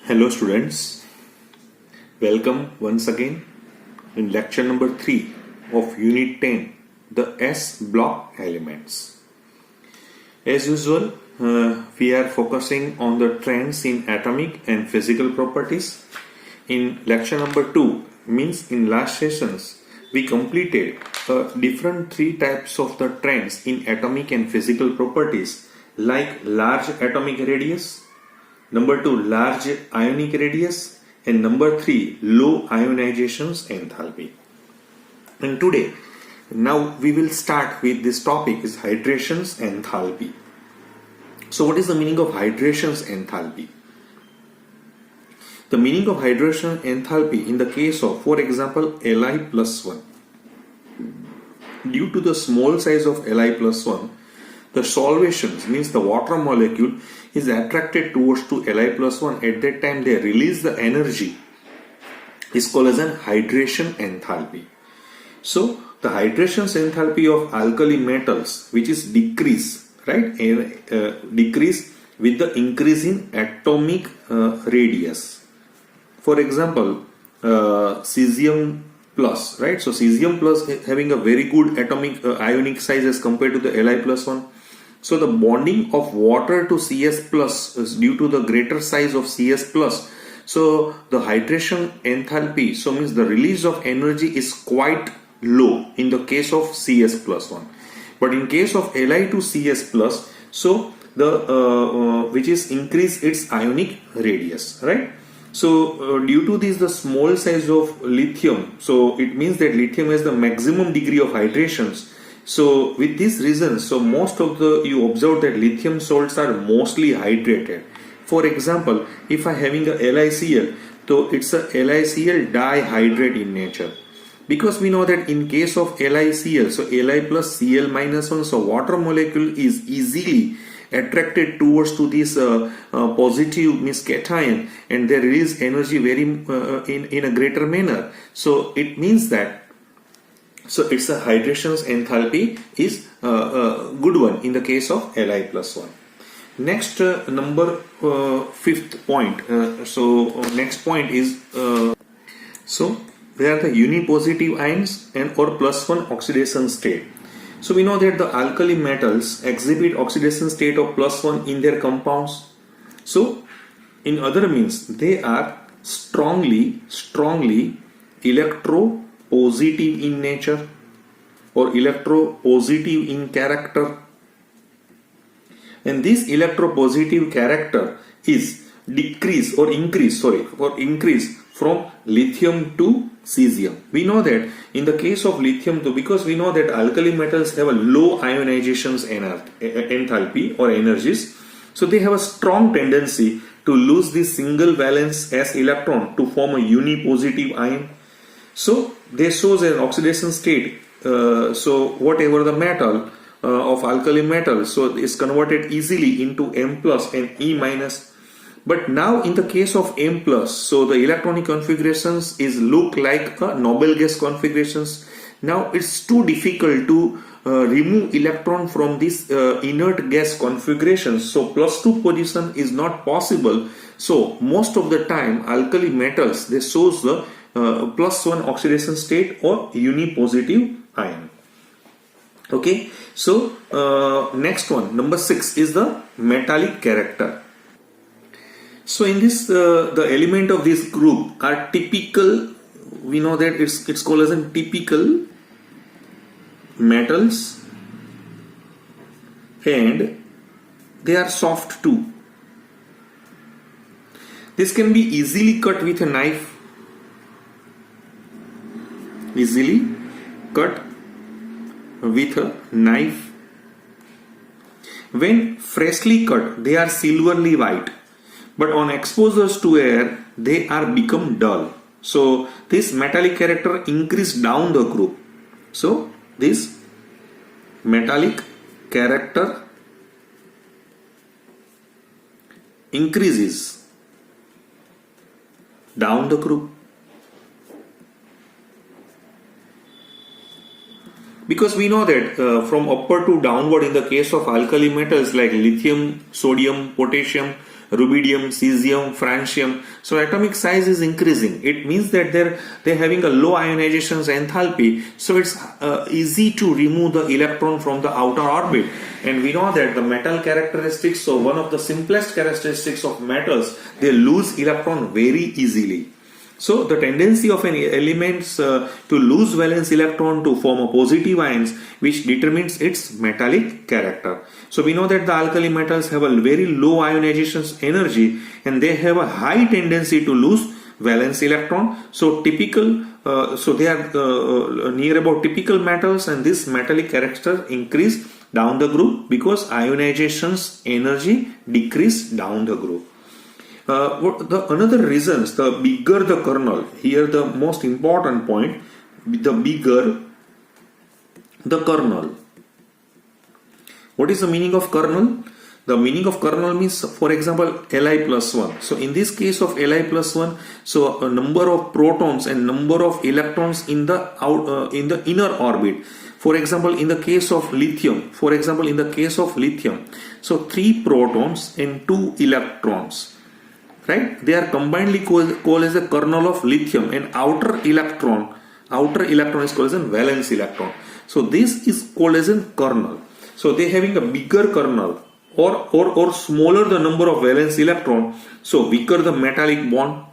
Hello students, welcome once again in lecture number 3 of unit 10, the S block elements. As usual, we are focusing on the trends in atomic and physical properties. In lecture number 2, means in last sessions, we completed different 3 types of the trends in atomic and physical properties like large atomic radius, number 2 large ionic radius, and number 3 low ionizations enthalpy. And today now we will start with this topic is hydration's enthalpy. So what is the meaning of hydration's enthalpy? The meaning of hydration enthalpy in the case of, for example, Li plus 1. Due to the small size of Li plus 1, the solvations, means the water molecule, is attracted towards to Li plus 1. At that time they release the energy. Is called as an hydration enthalpy. So the hydration enthalpy of alkali metals, which is decrease, right? Decrease with the increase in atomic radius. For example, cesium plus, right? So cesium plus having a very good atomic ionic size as compared to the Li plus 1. So the bonding of water to Cs plus is due to the greater size of Cs plus. So the hydration enthalpy, so means the release of energy is quite low in the case of Cs plus 1. But in case of Li to Cs plus, so the which is increase its ionic radius, right? So due to this the small size of lithium, so it means that lithium has the maximum degree of hydrations. So with this reason, so most of the, you observe that lithium salts are mostly hydrated. For example, if I having a LiCl, so it's a LiCl dihydrate in nature. Because we know that in case of LiCl, so Li plus Cl minus 1, so water molecule is easily attracted towards to this positive means cation, and they release energy very in a greater manner. So it means that, so it's a hydration's enthalpy is a good one in the case of Li plus 1. Next number 5th point. Next point is so they are the unipositive ions and or plus 1 oxidation state. So we know that the alkali metals exhibit oxidation state of plus 1 in their compounds. So in other means they are strongly electropositive in nature or electropositive in character. And this electropositive character is increase from lithium to cesium. We know that in the case of lithium, because we know that alkali metals have a low ionizations enthalpy or energies, so they have a strong tendency to lose the single valence s electron to form a unipositive ion. So they shows an oxidation state. So whatever the metal of alkali metal, so is converted easily into M plus and E minus. But now in the case of M plus, so the electronic configurations is look like a noble gas configurations. Now it's too difficult to remove electron from this inert gas configuration. So plus 2 position is not possible. So most of the time alkali metals, they shows the plus 1 oxidation state or unipositive ion. Okay, so next one, number 6 is the metallic character. So in this the element of this group are typical, we know that it's called as a typical metals, and they are soft too. This can be easily cut with a knife, When freshly cut, they are silverly white, but on exposures to air, they are become dull. So this metallic character increase down the group. So this metallic character increases down the group. Because we know that from upward to downward in the case of alkali metals like lithium, sodium, potassium, rubidium, cesium, francium, so atomic size is increasing. It means that they're having a low ionization enthalpy, so it's easy to remove the electron from the outer orbit. And we know that the metal characteristics, so one of the simplest characteristics of metals, they lose electron very easily. So the tendency of an elements to lose valence electron to form a positive ions, which determines its metallic character. So we know that the alkali metals have a very low ionization energy and they have a high tendency to lose valence electron. So typical, so they are near about typical metals, and this metallic character increase down the group because ionization's energy decrease down the group. Another reasons, the bigger the kernel, here the most important point, the bigger the kernel. What is the meaning of kernel? The meaning of kernel means, for example, Li plus 1. So in this case of Li plus 1, so a number of protons and number of electrons in the inner orbit. For example, in the case of lithium, so 3 protons and 2 electrons. Right? They are combinedly called as the kernel of lithium, and outer electron is called as a valence electron. So this is called as a kernel. So they having a bigger kernel or smaller the number of valence electron, so weaker the metallic bond,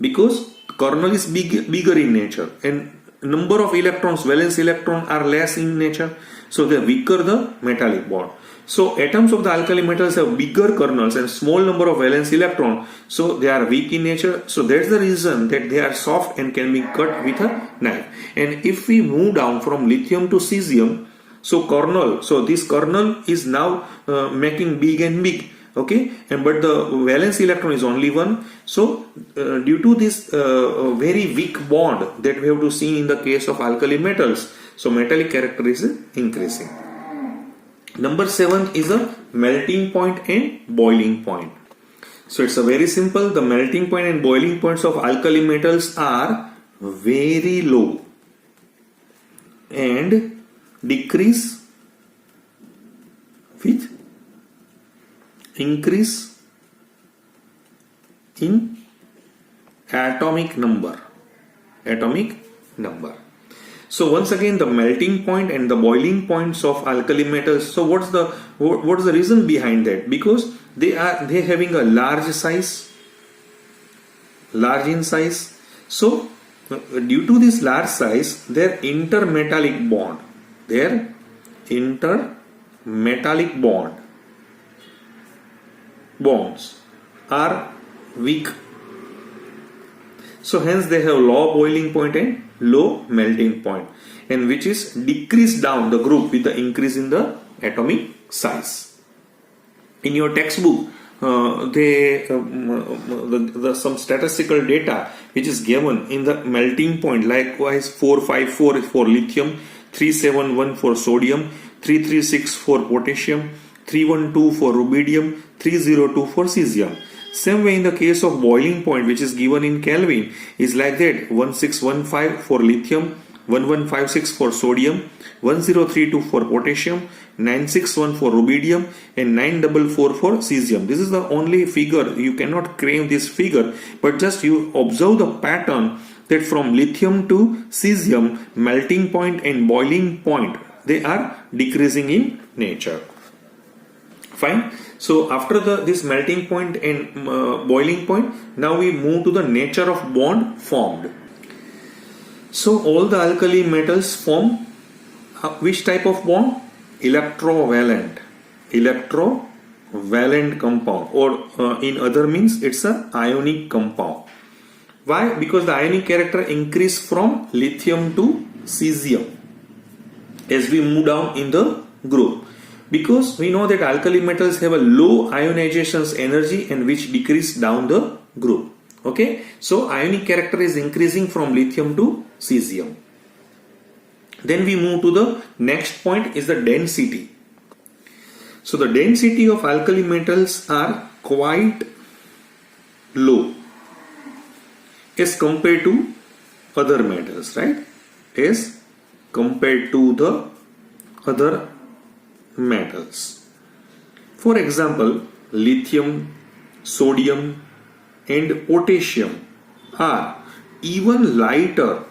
because kernel is bigger in nature and number of electrons, valence electron, are less in nature, so the weaker the metallic bond. So atoms of the alkali metals have bigger kernels and small number of valence electron, so they are weak in nature. So that's the reason that they are soft and can be cut with a knife. And if we move down from lithium to cesium, so this kernel is now making big and big, okay, but the valence electron is only one. So due to this very weak bond that we have to see in the case of alkali metals, so metallic character is increasing. Number 7 is a melting point and boiling point. So it's a very simple. The melting point and boiling points of alkali metals are very low and decrease with increase in atomic number. So once again, the melting point and the boiling points of alkali metals. So what's the reason behind that? Because they having a large in size. So due to this large size, their intermetallic bonds are weak. So hence they have low boiling point and low melting point, and which is decreased down the group with the increase in the atomic size. In your textbook, some statistical data which is given in the melting point, likewise 454 for lithium, 371 for sodium, 336 for potassium, 312 for rubidium, 302 for cesium. Same way in the case of boiling point, which is given in Kelvin, is like that: 1615 for lithium, 1156 for sodium, 1032 for potassium, 961 for rubidium, and 944 for cesium. This is the only figure. You cannot claim this figure, but just you observe the pattern that from lithium to cesium, melting point and boiling point, they are decreasing in nature. Fine. So after this melting point and boiling point, now we move to the nature of bond formed. So all the alkali metals form which type of bond? Electrovalent compound, or in other means it's an ionic compound. Why? Because the ionic character increase from lithium to cesium as we move down in the group. Because we know that alkali metals have a low ionization energy and which decrease down the group. Okay, so ionic character is increasing from lithium to cesium. Then we move to the next point, is the density. So the density of alkali metals are quite low as compared to other metals, right? As compared to the other metals. For example, lithium, sodium and potassium are even lighter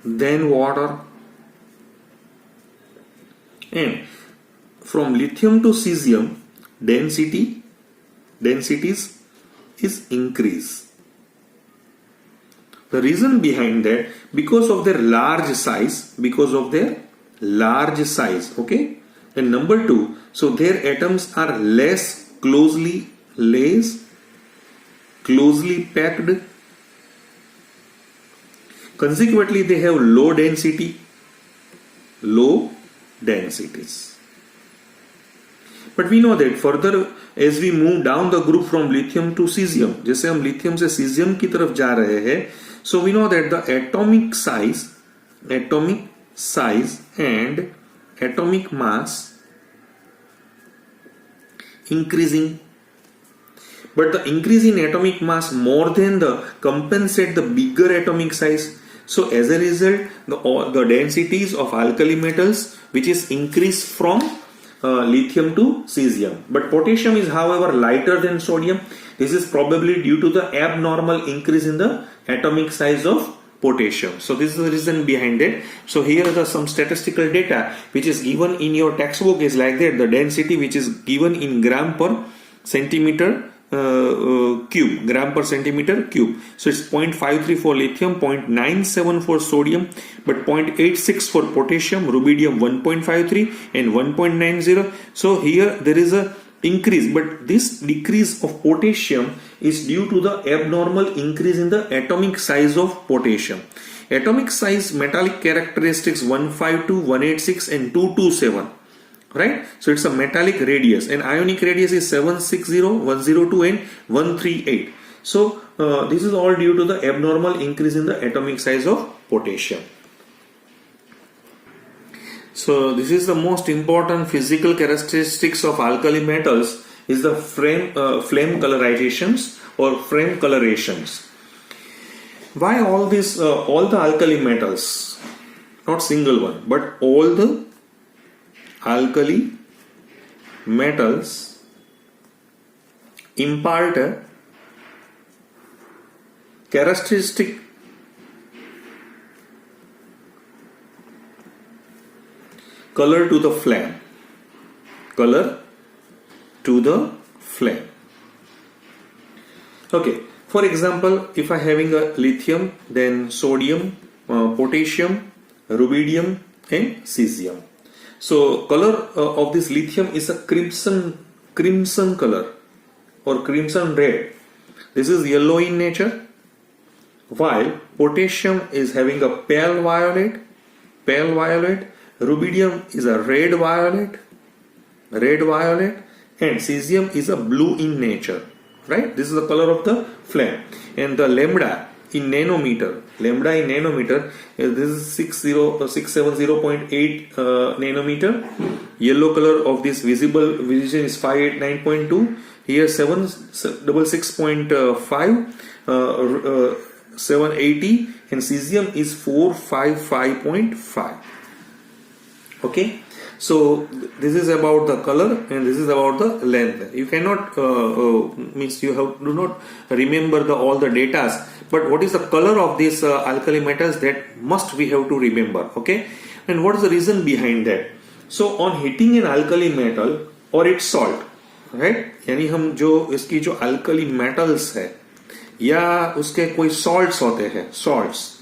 than water. And from lithium to cesium, densities is increase. The reason behind that, because of their large size, okay. And number two, so their atoms are less closely packed. Consequently, they have low densities. But we know that further as we move down the group from lithium to cesium, जैसे हम lithium से cesium की तरफ जा रहे हैं, so we know that the atomic size and atomic mass increasing. But the increase in atomic mass more than the compensate the bigger atomic size. So as a result, the densities of alkali metals which is increased from lithium to cesium. But potassium is however lighter than sodium. This is probably due to the abnormal increase in the atomic size of potassium. So this is the reason behind it. So here are some statistical data which is given in your textbook is like that. The density which is given in gram per centimeter cube. So it's 0.53 for lithium, 0.97 for sodium, but 0.86 for potassium, rubidium 1.53 and 1.90. So here there is a increase, but this decrease of potassium is due to the abnormal increase in the atomic size of potassium. Atomic size metallic characteristics 152, 186 and 227. Right? So it's a metallic radius, and ionic radius is 760, 102 and 138. So this is all due to the abnormal increase in the atomic size of potassium. So this is the most important physical characteristics of alkali metals is the flame colorizations or flame colorations. Why all this? All the alkali metals, not single one, but all the alkali metals impart a characteristic color to the flame. Okay, for example, if I having a lithium, then sodium, potassium, rubidium and cesium. So color of this lithium is a crimson color or crimson red. This is yellow in nature, while potassium is having a pale violet. Rubidium is a red violet, and cesium is a blue in nature. Right? This is the color of the flame. And the lambda in nanometer, this is 670.8 nanometer. Yellow color of this vision is 589.2. Here 766.5, 780, and cesium is 455.5. Okay, so this is about the color and this is about the length. You cannot means you do not remember all the data, but what is the color of these alkali metals, that must we have to remember. Okay, and what is the reason behind that? So on heating an alkali metal or its salt, right, यानी हम जो इसकी जो alkali metals है या उसके कोई salts होते हैं, salts,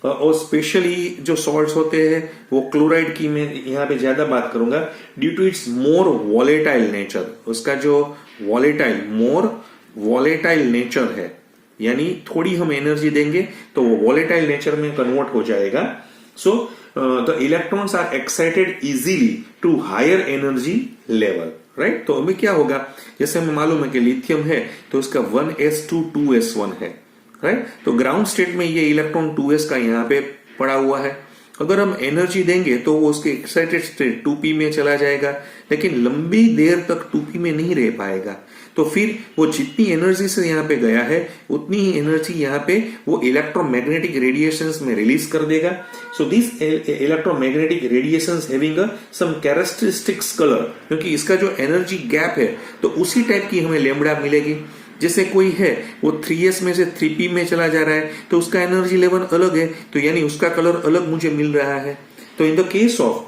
और स्पेशली जो सॉल्ट्स होते हैं वो क्लोराइड की मैं यहाँ पे ज्यादा बात करूंगा due to its more volatile nature. उसका जो मोर वॉलेटाइल नेचर है, यानी थोड़ी हम एनर्जी देंगे तो वो वॉलेटाइल नेचर में कन्वर्ट हो जाएगा. So the electrons are excited easily to higher energy level. Right, तो अभी क्या होगा, जैसे हमें मालूम है कि लिथियम है तो उसका 1s2 2s1 है. राइट, तो ग्राउंड स्टेट में ये इलेक्ट्रॉन 2s का यहाँ पे पड़ा हुआ है. अगर हम एनर्जी देंगे तो वो उसके एक्साइटेड स्टेट 2p में चला जाएगा, लेकिन लंबी देर तक 2p में नहीं रह पाएगा. तो फिर वो जितनी एनर्जी से यहाँ पे गया है उतनी ही एनर्जी यहाँ पे वो इलेक्ट्रोमैग्नेटिक रेडिएशंस में रिलीज कर देगा. So this electromagnetic radiations having some characteristics colour, क्योंकि इसका जो एनर्जी गैप है तो उसी टाइप की हमें लैम्बडा मिलेगी. जैसे कोई है वो 3s में से 3p में चला जा रहा है तो उसका एनर्जी लेवल अलग है, तो यानी उसका कलर अलग मुझे मिल रहा है. तो in the case of,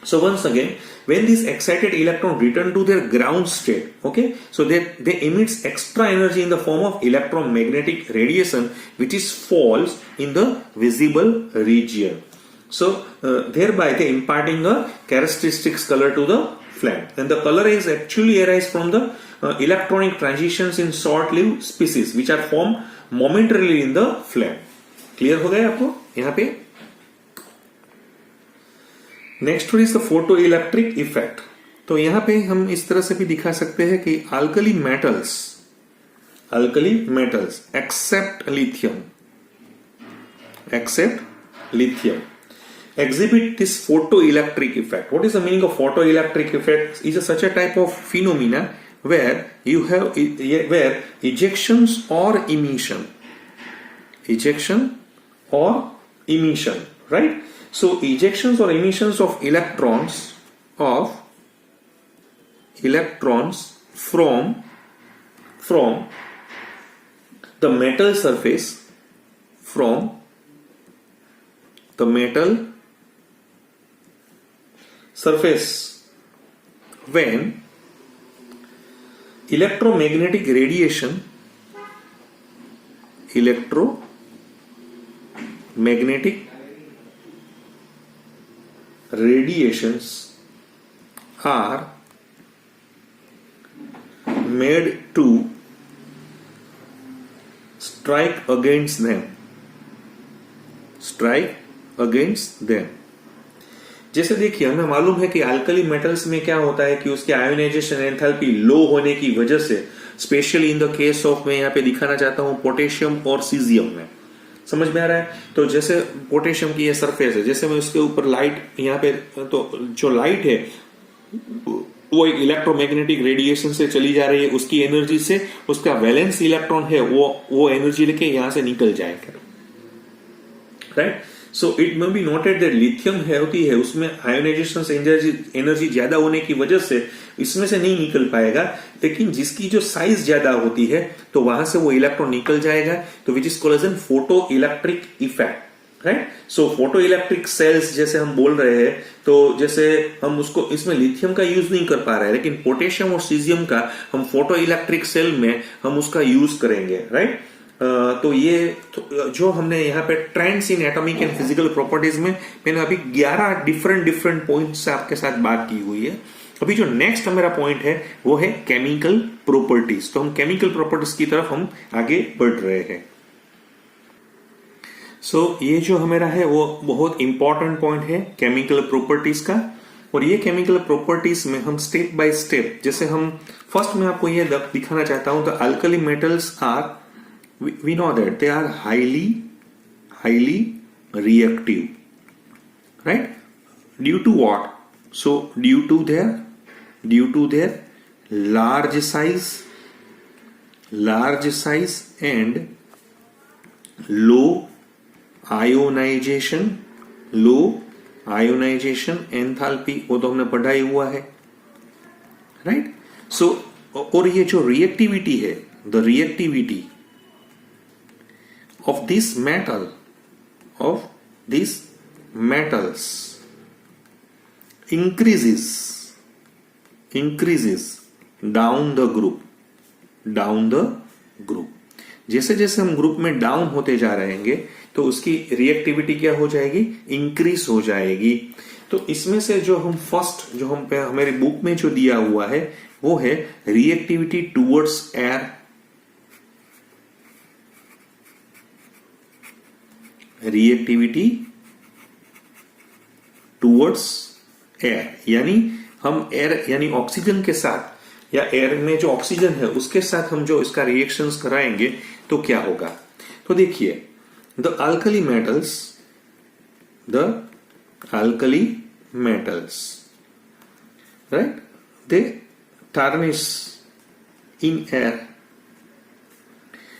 so once again, when these excited electron return to their ground state, okay, so they emits extra energy in the form of electromagnetic radiation which is falls in the visible region. So thereby they imparting a characteristics color to the flame, and the color is actually arise from the electronic transitions in short-lived species which are formed momentarily in the flame. Clear हो गया आपको यहाँ पे? Next is the photo electric effect. तो यहां पे हम इस तरह से भी दिखा सकते हैं कि alkali metals accept lithium exhibit this photoelectric effect. What is the meaning of photoelectric effect? Is such a type of phenomena where you have ejections or emission, right? So ejections or emissions of electrons from the metal surface, when electromagnetic radiations are made to strike against them. जैसे देखिए, हमें मालूम है कि alkali metals में क्या होता है कि उसके आयोनाइजेशन एंथैल्पी लो होने की वजह से, specially in the case of, मैं यहाँ पे दिखाना चाहता हूं पोटेशियम और सीजियम में, समझ में आ रहा है? तो जैसे पोटेशियम की ये सरफेस है, जैसे मैं उसके ऊपर लाइट यहाँ पे, तो जो लाइट है वो एक इलेक्ट्रोमैग्नेटिक रेडिएशन से चली जा रही है, उसकी एनर्जी से उसका वैलेंस इलेक्ट्रॉन है वो एनर्जी लेके यहां से निकल जाएगा, right? So it may be noted that lithium होती है, उसमें आयोनाइजेशन एनर्जी ज्यादा होने की वजह से इसमें से नहीं निकल पाएगा, लेकिन जिसकी जो साइज ज्यादा होती है तो वहां से वो इलेक्ट्रॉन निकल जाएगा, तो which is called as an photoelectric effect, right? So photoelectric cells जैसे हम बोल रहे हैं, तो जैसे हम उसको, इसमें लिथियम का यूज नहीं कर पा रहे हैं, लेकिन पोटेशियम और सीजियम का हम फोटो इलेक्ट्रिक सेल में हम उसका यूज करेंगे, राइट? तो ये जो हमने यहाँ पे trends in atomic and physical properties में मैंने अभी 11 डिफरेंट पॉइंट्स से आपके साथ बात की हुई है. अभी जो नेक्स्ट मेरा पॉइंट है वो है केमिकल प्रॉपर्टीज. तो हम केमिकल प्रॉपर्टीज की तरफ हम आगे बढ़ रहे हैं. सो ये जो हमारा है वो बहुत इंपॉर्टेंट पॉइंट है केमिकल प्रॉपर्टीज का. और ये केमिकल प्रॉपर्टीज में हम स्टेप बाय स्टेप, जैसे हम फर्स्ट में आपको ये दिखाना चाहता हूं, the alkali metals are, we know that they are highly reactive, right? Due to what? So due to their large size and low ionization enthalpy, वो तो हमने पढ़ा ही हुआ है, right? So और ये जो reactivity है, the reactivity of these metals increases down the group. जैसे जैसे हम ग्रुप में डाउन होते जा रहेंगे तो उसकी रिएक्टिविटी क्या हो जाएगी? इंक्रीज हो जाएगी. तो इसमें से जो हम फर्स्ट, जो हम हमारे बुक में जो दिया हुआ है वो है reactivity towards air. Reactivity towards air, यानी हम एयर यानी ऑक्सीजन के साथ, या एयर में जो ऑक्सीजन है उसके साथ हम जो इसका रिएक्शंस कराएंगे तो क्या होगा? तो देखिए, the alkali metals, right, they tarnish in air,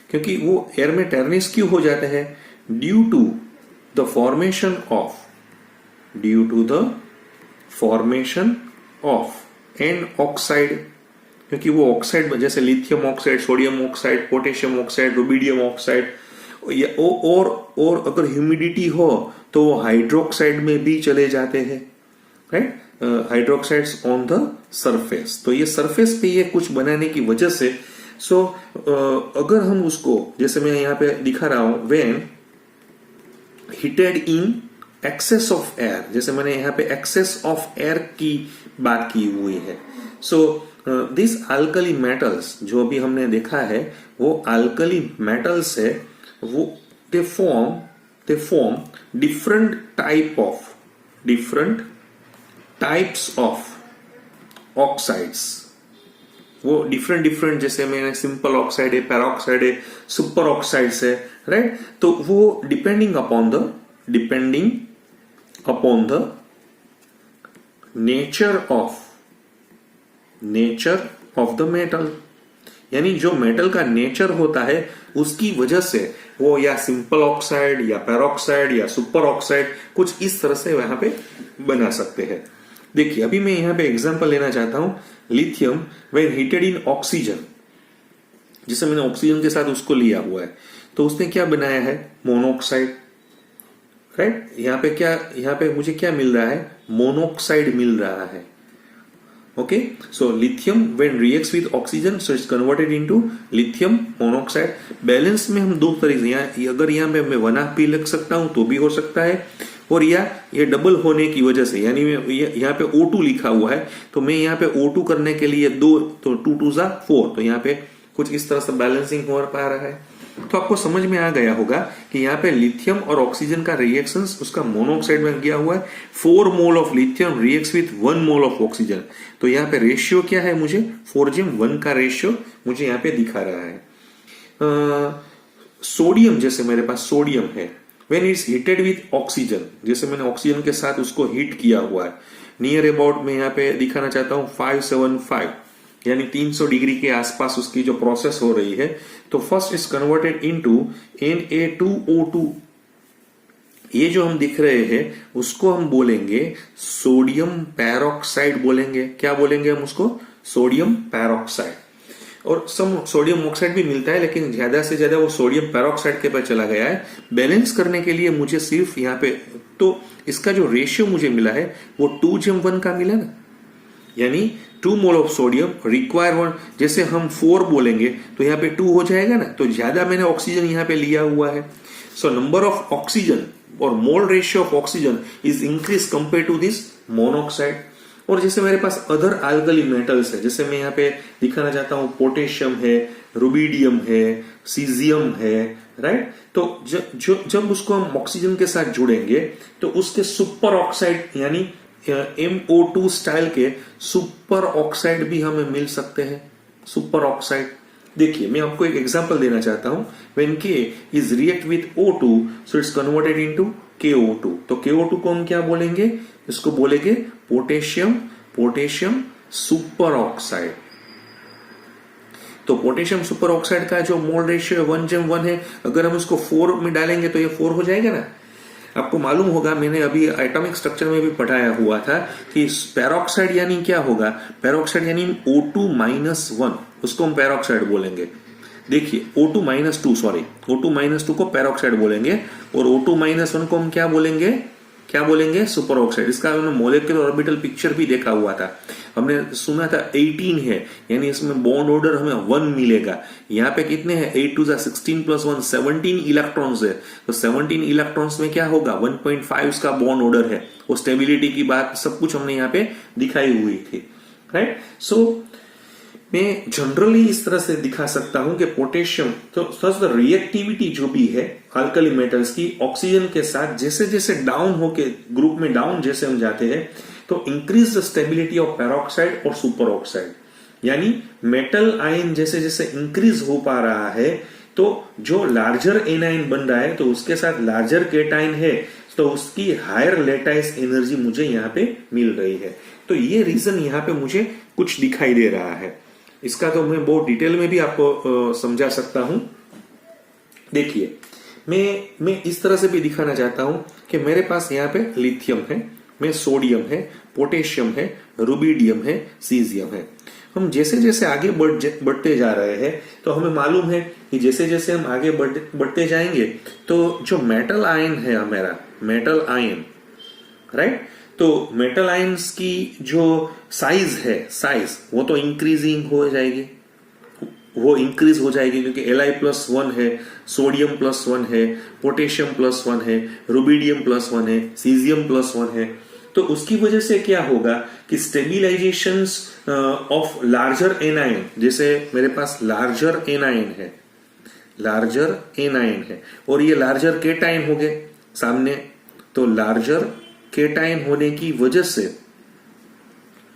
क्योंकि वो एयर में टर्निश क्यों हो जाते हैं? Due to the formation of an oxide, क्योंकि वो ऑक्साइड जैसे lithium oxide, sodium oxide, potassium oxide, rubidium oxide, और अगर ह्यूमिडिटी हो तो वो हाइड्रोक्साइड में भी चले जाते हैं, right? Hydroxides on the surface. तो ये सरफेस पे ये कुछ बनाने की वजह से अगर हम उसको, जैसे मैं यहाँ पे दिखा रहा हूं, when heated in excess of air, जैसे मैंने यहाँ पे एक्सेस ऑफ एयर की बात की हुई है। दिस अल्कली मेटल्स जो अभी हमने देखा है वो अल्कली मेटल्स है, वो they form different types of oxides. वो डिफरेंट जैसे मैंने सिंपल ऑक्साइड है, पैराऑक्साइड है, सुपर ऑक्साइड्स है, राइट? तो वो depending upon the nature of the metal, यानी जो मेटल का नेचर होता है उसकी वजह से वो या सिंपल ऑक्साइड या पैराऑक्साइड या सुपर ऑक्साइड कुछ इस तरह से वहां पे बना सकते हैं। देखिए अभी मैं यहां पे एग्जांपल लेना चाहता हूं, lithium when heated in oxygen, जिसे मैंने ऑक्सीजन के साथ उसको लिया हुआ है, तो उसने क्या बनाया है? Monoxide, right? यहाँ पे मुझे क्या मिल रहा है? मोनोऑक्साइड मिल रहा है। Okay, so lithium when reacts with oxygen so it's converted into lithium monoxide. Balance में हम दो तरीके, अगर यहाँ पे मैं 1/2 भी लिख सकता हूं तो भी हो सकता है, और या ये डबल होने की वजह से, यानी यहाँ पे O2 लिखा हुआ है तो मैं यहाँ पे O2 करने के लिए 2, तो 2 2 4, तो यहाँ पे कुछ इस तरह से बैलेंसिंग हो पा रहा है। तो आपको समझ में आ गया होगा कि यहाँ पे लिथियम और ऑक्सीजन का रिएक्शन उसका मोनोऑक्साइड में गया हुआ है। 4 mole of lithium reacts with 1 mole of oxygen. तो यहाँ पे रेशियो क्या है? मुझे 4:1 का रेशियो मुझे यहाँ पे दिखा रहा है। सोडियम, जैसे मेरे पास सोडियम है, when it's heated with oxygen, जैसे मैंने ऑक्सीजन के साथ उसको हीट किया हुआ है, नियर अबाउट मैं यहाँ पे दिखाना चाहता हूँ 575, यानी 300 डिग्री के आसपास उसकी जो प्रोसेस हो रही है। तो first is converted into Na2O2। ये जो हम दिख रहे हैं उसको हम बोलेंगे सोडियम पैरोक्साइड बोलेंगे। क्या बोलेंगे हम उसको? Sodium peroxide. और सम सोडियम ऑक्साइड भी मिलता है, लेकिन ज्यादा से ज्यादा वो सोडियम पैरोक्साइड के पास चला गया है। बैलेंस करने के लिए मुझे सिर्फ यहाँ पे, तो इसका जो रेशियो मुझे मिला है वो 2:1 का मिला ना, यानी 2 मोल ऑफ सोडियम रिक्वायर 1। जैसे हम 4 बोलेंगे तो यहाँ पे 2 हो जाएगा ना, तो ज्यादा मैंने ऑक्सीजन यहाँ पे लिया हुआ है। सो नंबर ऑफ ऑक्सीजन और mole ratio of oxygen is increase compare to this monoxide. और जैसे मेरे पास अदर अल्कली मेटल्स है, जैसे मैं यहाँ पे दिखाना चाहता हूँ पोटेशियम है, रुबिडियम है, सीजियम है, राइट? तो जब उसको हम ऑक्सीजन के साथ जुड़ेंगे तो उसके सुपर ऑक्साइड यानी MO2 स्टाइल के सुपर ऑक्साइड भी हमें मिल सकते हैं। सुपर ऑक्साइड, देखिए मैं आपको एक एग्जांपल देना चाहता हूं। When K is react with O2 so it's converted into KO2। तो KO2 को हम क्या बोलेंगे? इसको बोलेंगे पोटेशियम सुपर ऑक्साइड। तो पोटेशियम सुपर ऑक्साइड का जो मोल रेशियो 1:1 है, अगर हम उसको 4 में डालेंगे तो ये 4 हो जाएगा ना। आपको मालूम होगा, मैंने अभी एटॉमिक स्ट्रक्चर में भी पढ़ाया हुआ था कि पैरोक्साइड यानी क्या होगा? पैरोक्साइड यानी O2-1, उसको हम पैरोक्साइड बोलेंगे। देखिए O2-2 को पैरोक्साइड बोलेंगे, और O2-1 को हम क्या बोलेंगे? Super oxide. इसका हमने मोलेक्युलर ऑर्बिटल पिक्चर भी देखा हुआ था। हमने सुना था 18 है, यानी इसमें बॉन्ड ऑर्डर हमें 1 मिलेगा। यहाँ पे कितने हैं? 8 2 16 + 1 17 इलेक्ट्रॉन्स है। तो 17 इलेक्ट्रॉन्स में क्या होगा? 1.5 इसका बॉन्ड ऑर्डर है। वो स्टेबिलिटी की बात सब कुछ हमने यहाँ पे दिखाई हुई थी, राइट? सो मैं जनरली इस तरह से दिखा सकता हूं कि पोटेशियम, तो सच रिएक्टिविटी जो भी है अल्कली मेटल्स की ऑक्सीजन के साथ जैसे जैसे डाउन होके ग्रुप में डाउन जैसे हम जाते हैं तो increase the stability of peroxide और सुपर ऑक्साइड। यानी मेटल आयन जैसे जैसे इंक्रीज हो पा रहा है तो जो लार्जर एनाइन बन रहा है तो उसके साथ लार्जर केटाइन है, तो उसकी हायर लेटाइस एनर्जी मुझे यहाँ पे मिल रही है। तो ये रीजन यहाँ पे मुझे कुछ दिखाई दे रहा है। इसका तो मैं बहुत डिटेल में भी आपको समझा सकता हूं। देखिए, मैं इस तरह से भी दिखाना चाहता हूं कि मेरे पास यहाँ पे लिथियम है, में सोडियम है, पोटेशियम है, रुबिडियम है, सीजियम है। हम जैसे जैसे आगे बढ़ते जा रहे हैं तो हमें मालूम है कि जैसे जैसे हम आगे बढ़ते जाएंगे तो जो मेटल आयन है हमारा, मेटल आयन, राइट, तो मेटल आयन्स की जो साइज है, साइज वो तो इंक्रीजिंग हो जाएगी, वो इंक्रीज हो जाएगी, क्योंकि Li+1 है, सोडियम +1 है, पोटेशियम +1 है, रुबिडियम +1 है, सीजियम +1 है। तो उसकी वजह से क्या होगा कि स्टेबिलाईजेशन ऑफ लार्जर एनायन, जैसे मेरे पास लार्जर एनायन है, लार्जर एनायन है और ये लार्जर केटायन हो गए सामने, तो लार्जर केटायन होने की वजह से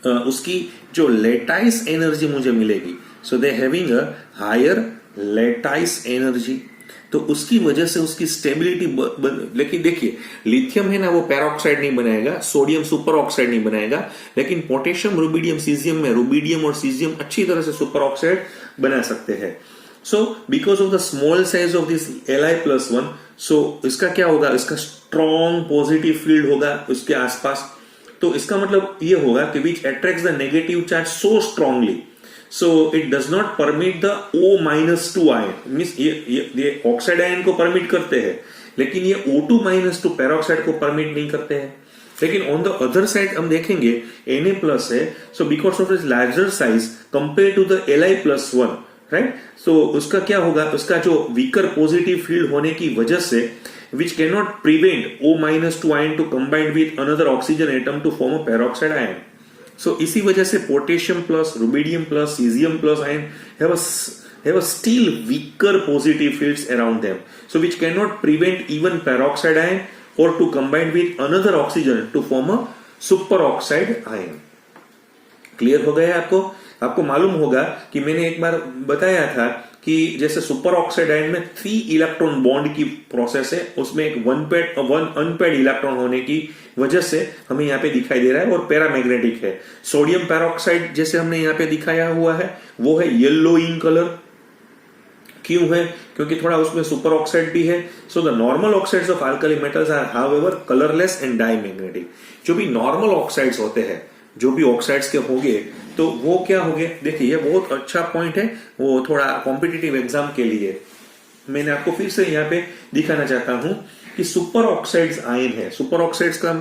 उसकी जो लेटाइस एनर्जी मुझे मिलेगी, so they having a higher lattice energy, तो उसकी वजह से उसकी स्टेबिलिटी लेकिन देखिए, लिथियम है ना, वो पेरोक्साइड नहीं बनाएगा, सोडियम सुपर ऑक्साइड नहीं बनाएगा, लेकिन पोटेशियम, रुबिडियम, सीजियम में रुबिडियम और सीजियम अच्छी तरह से सुपर ऑक्साइड बना सकते हैं। सो because of the small size of this Li+1, सो इसका क्या होगा, इसका स्ट्रॉन्ग पॉजिटिव फील्ड होगा उसके आसपास। तो इसका मतलब ये होगा कि which attracts the negative charge so strongly, so it does not permit the O-2 ion, means ये ऑक्साइड आयन को परमिट करते हैं, लेकिन ये O2- पेरोक्साइड को परमिट नहीं करते हैं। लेकिन ऑन द अदर साइड हम देखेंगे Na+ है, so because of its larger size compare to the Li+1, right, so उसका क्या होगा, उसका जो वीकर पॉजिटिव फील्ड होने की वजह से which cannot prevent O-2 ion to combine with another oxygen atom to form a peroxide ion. So इसी वजह से potassium plus, rubidium plus, caesium plus ion have a still weaker positive fields around them, so which cannot prevent even peroxide ion or to combine with another oxygen to form a superoxide ion. Clear हो गया आपको? आपको मालूम होगा कि मैंने एक बार बताया था कि जैसे सुपर ऑक्साइड आयन में 3 इलेक्ट्रॉन बॉन्ड की प्रोसेस है, उसमें एक वन अनपेड इलेक्ट्रॉन होने की वजह से हमें यहाँ पे दिखाई दे रहा है और पैरामैग्नेटिक है। सोडियम पेरोक्साइड जैसे हमने यहाँ पे दिखाया हुआ है वो है येलो इन कलर। क्यों है? क्योंकि थोड़ा उसमें सुपर ऑक्साइड भी है। So the normal oxides of alkali metals are however colourless and diamagnetic. जो भी नॉर्मल ऑक्साइड्स होते हैं, जो भी ऑक्साइड्स के होंगे तो वो क्या होंगे, देखिए ये बहुत अच्छा पॉइंट है, वो थोड़ा कॉम्पिटिटिव एग्जाम के लिए मैंने आपको फिर से यहाँ पे दिखाना चाहता हूं कि सुपर ऑक्साइड्स आयन है। सुपर ऑक्साइड्स का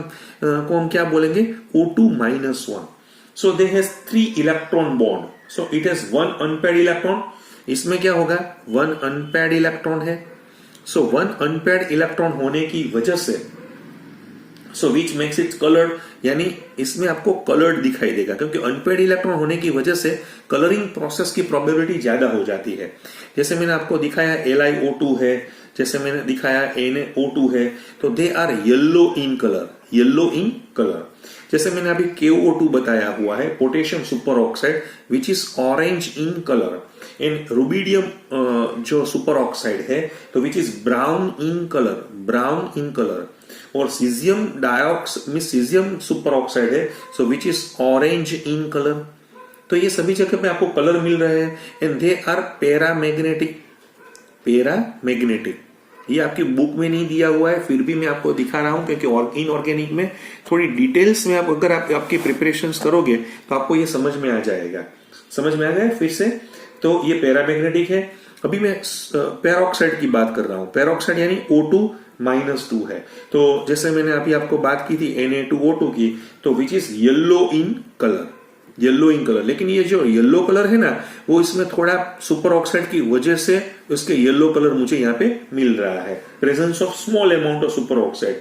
को हम क्या बोलेंगे, O2-1। So they has 3 electron bond, so it has 1 unpaired electron. इसमें क्या होगा, 1 अनपेड इलेक्ट्रॉन है। सो 1 अनपेड इलेक्ट्रॉन होने की वजह से सो विच मेक्स इट कलर्ड, यानी इसमें आपको कलर्ड दिखाई देगा, क्योंकि अनपेड इलेक्ट्रॉन होने की वजह से कलरिंग प्रोसेस की प्रोबेबिलिटी ज्यादा हो जाती है। जैसे मैंने आपको दिखाया LiO2 है, जैसे मैंने दिखाया NaO2 है, तो they are yellow in colour, yellow in colour. जैसे मैंने अभी KO2 बताया हुआ है, potassium super oxide, which is orange in colour. And rubidium जो सुपर ऑक्साइड है तो which is brown in colour, brown in colour. और सीजियम सीजियम सुपर ऑक्साइड है, so which is orange in colour. तो ये सभी जगह पे आपको कलर मिल रहे हैं and they are paramagnetic. Paramagnetic ये आपकी बुक में नहीं दिया हुआ है, फिर भी मैं आपको दिखा रहा हूं, क्योंकि इनऑर्गेनिक में थोड़ी डिटेल्स में अगर आप आपकी प्रिपरेशंस करोगे तो आपको ये समझ में आ जाएगा। समझ में आ गया फिर से? तो ये पैरामैग्नेटिक है। अभी मैं पेरोक्साइड की बात कर रहा हूं। पेरोक्साइड यानी O2-2 है। तो जैसे मैंने अभी आपको बात की थी Na2O2 की, तो which is yellow in colour, yellow in colour. लेकिन ये जो येलो कलर है ना, वो इसमें थोड़ा सुपर ऑक्साइड की वजह से उसके येलो कलर मुझे यहाँ पे मिल रहा है, presence of small amount of super oxide.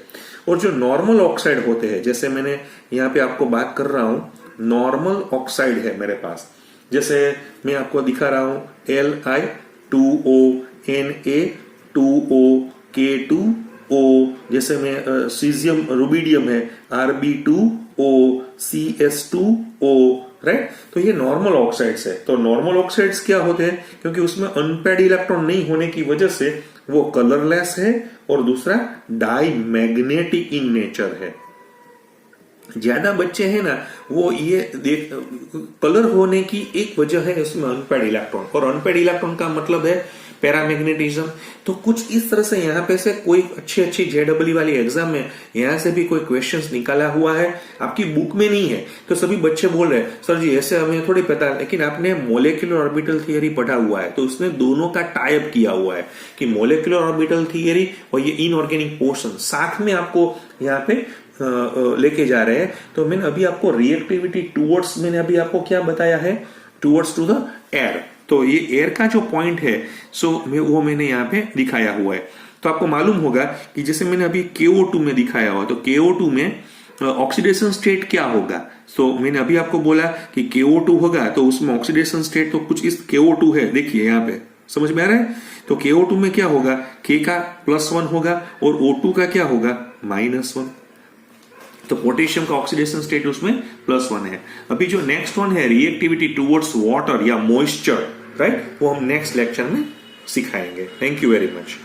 और जो नॉर्मल ऑक्साइड होते हैं, जैसे मैंने यहाँ पे आपको बात कर रहा हूं, नॉर्मल ऑक्साइड है मेरे पास, जैसे मैं आपको दिखा रहा हूं Li2O, Na2O, K2O, जैसे मैं सीजियम रुबिडियम है Rb2O, CS2O, राइट। तो ये नॉर्मल ऑक्साइड्स है। तो नॉर्मल ऑक्साइड्स क्या होते हैं, क्योंकि उसमें अनपेड इलेक्ट्रॉन नहीं होने की वजह से वो कलरलेस है और दूसरा डाईमैग्नेटिक इन नेचर है। ज्यादा बच्चे हैं ना, वो ये देख, कलर होने की एक वजह है इसमें अनपेड इलेक्ट्रॉन, और अनपेड इलेक्ट्रॉन का मतलब है पैरामैग्नेटिज्म। तो कुछ इस तरह से यहाँ पे से कोई अच्छी JEE वाली एग्जाम में यहाँ से भी कोई क्वेश्चंस निकाला हुआ है, आपकी बुक में नहीं है। तो सभी बच्चे बोल रहे हैं सर जी ऐसे हमें थोड़ी पता है, लेकिन आपने मोलेक्युलर ऑर्बिटल थियरी पढ़ा हुआ है, तो उसने दोनों का टाइप किया हुआ है कि मोलेक्युलर ऑर्बिटल थियरी और ये इनऑर्गेनिक पोर्शन साथ में आपको यहाँ पे लेके जा रहे हैं। तो मैंने अभी आपको रिएक्टिविटी टूवर्ड्स, मैंने अभी आपको क्या बताया है, टूवर्ड्स टू द एयर। तो ये एयर का जो पॉइंट है वो मैंने यहाँ पे दिखाया हुआ है। तो आपको मालूम होगा कि जैसे मैंने अभी KO2 में दिखाया हुआ, तो KO2 में ऑक्सीडेशन स्टेट क्या होगा। तो मैंने अभी आपको बोला कि KO2 होगा, तो उसमें ऑक्सीडेशन स्टेट तो कुछ इस KO2 है, देखिए यहाँ पे समझ में आ रहा है। तो KO2 में क्या होगा, K का +1 होगा और O2 का क्या होगा, -1। तो पोटेशियम का ऑक्सीडेशन स्टेट उसमें +1 है। अभी जो नेक्स्ट वन है रिएक्टिविटी टुवर्ड्स वाटर या मॉइस्चर, राइट, वो हम नेक्स्ट लेक्चर में सिखाएंगे। Thank you very much.